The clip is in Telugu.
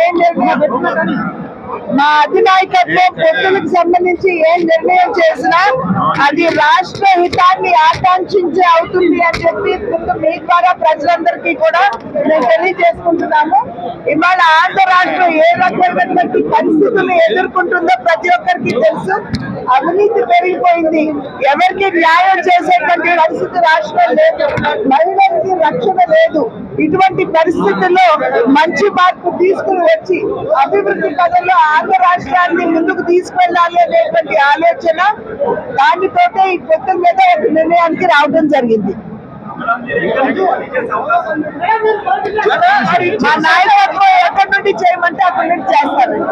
ఏం మా అధినాయకత్వం పొత్తులకు సంబంధించి ఏం నిర్ణయం చేసినా అది రాష్ట్ర హితాన్ని ఆకాంక్షించే అవుతుంది అని చెప్పి ముందు మీ ద్వారా ప్రజలందరికీ కూడా మేము తెలియజేసుకుంటున్నాము. ఇవాళ ఆంధ్ర రాష్ట్రం ఏ రకమైనటువంటి పరిస్థితులు ఎదుర్కొంటుందో ప్రతి ఒక్కరికి తెలుసు. అవినీతి పెరిగిపోయింది, ఎవరికి న్యాయం చేసేటువంటి పరిస్థితి రాష్ట్రం లేదు, మహిళలకి రక్షణ లేదు. ఇటువంటి పరిస్థితుల్లో మంచి మార్పు తీసుకుని వచ్చి అభివృద్ధి పదంలో ఆంధ్ర రాష్ట్రాన్ని ముందుకు తీసుకెళ్లాలి అనేటువంటి ఆలోచన దానితోటే ఈ పొత్తుల మీద ఒక నిర్ణయానికి రావడం జరిగింది. మా నాయకత్వం ఎక్కడి నుండి చేయమంటే అక్కడి నుండి చేస్తారండి.